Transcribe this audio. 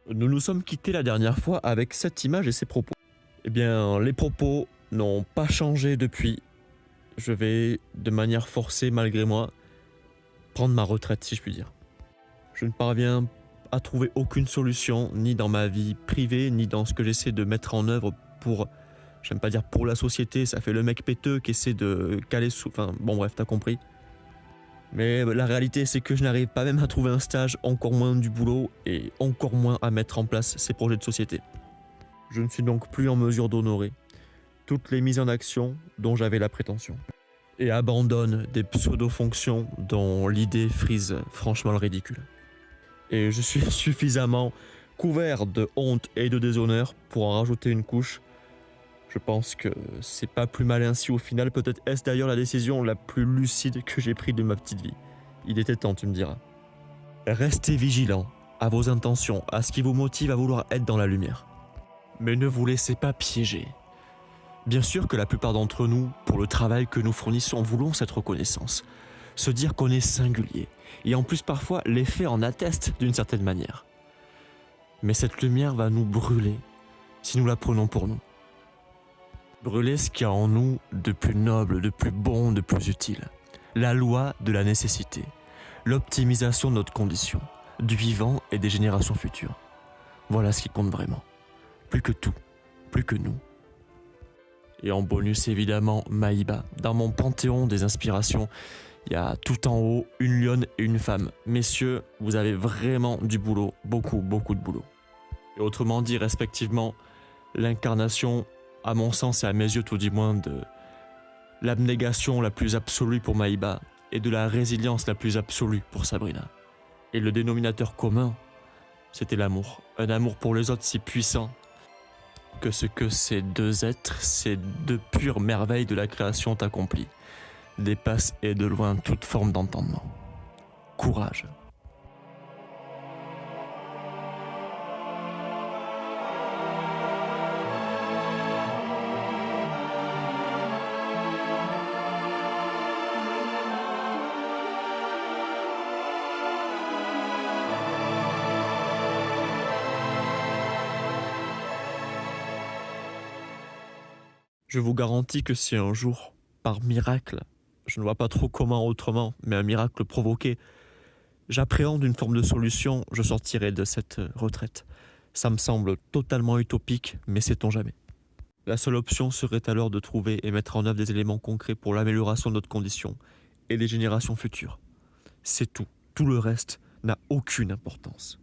Nous nous sommes quittés la dernière fois avec cette image et ces propos. Eh bien, les propos n'ont pas changé depuis. Je vais, de manière forcée malgré moi, prendre ma retraite, si je puis dire. Je ne parviens à trouver aucune solution, ni dans ma vie privée, ni dans ce que j'essaie de mettre en œuvre pour, j'aime pas dire pour la société, ça fait le mec péteux qui essaie de caler sous... Enfin, bon bref, t'as compris. Mais la réalité, c'est que je n'arrive pas même à trouver un stage, encore moins du boulot, et encore moins à mettre en place ces projets de société. Je ne suis donc plus en mesure d'honorer toutes les mises en action dont j'avais la prétention. Et abandonne des pseudo-fonctions dont l'idée frise franchement le ridicule. Et je suis suffisamment couvert de honte et de déshonneur pour en rajouter une couche. Je pense que c'est pas plus mal ainsi au final, peut-être est-ce d'ailleurs la décision la plus lucide que j'ai prise de ma petite vie. Il était temps, tu me diras. Restez vigilants à vos intentions, à ce qui vous motive à vouloir être dans la lumière. Mais ne vous laissez pas piéger. Bien sûr que la plupart d'entre nous, pour le travail que nous fournissons, voulons cette reconnaissance. Se dire qu'on est singulier. Et en plus parfois, les faits en attestent d'une certaine manière. Mais cette lumière va nous brûler si nous la prenons pour nous. Brûler ce qu'il y a en nous de plus noble, de plus bon, de plus utile. La loi de la nécessité. L'optimisation de notre condition, du vivant et des générations futures. Voilà ce qui compte vraiment. Plus que tout, plus que nous. Et en bonus évidemment, Maïba. Dans mon panthéon des inspirations, il y a tout en haut une lionne et une femme. Messieurs, vous avez vraiment du boulot, beaucoup de boulot. Et autrement dit, respectivement, l'incarnation, à mon sens et à mes yeux tout du moins, de l'abnégation la plus absolue pour Maïba et de la résilience la plus absolue pour Sabrina. Et le dénominateur commun, c'était l'amour. Un amour pour les autres si puissant que ce que ces deux êtres, ces deux pures merveilles de la création ont accompli, dépasse et de loin toute forme d'entendement. Courage. Je vous garantis que si un jour, par miracle, je ne vois pas trop comment autrement, mais un miracle provoqué, j'appréhende une forme de solution, je sortirai de cette retraite. Ça me semble totalement utopique, mais sait-on jamais. La seule option serait alors de trouver et mettre en œuvre des éléments concrets pour l'amélioration de notre condition et des générations futures. C'est tout. Tout le reste n'a aucune importance.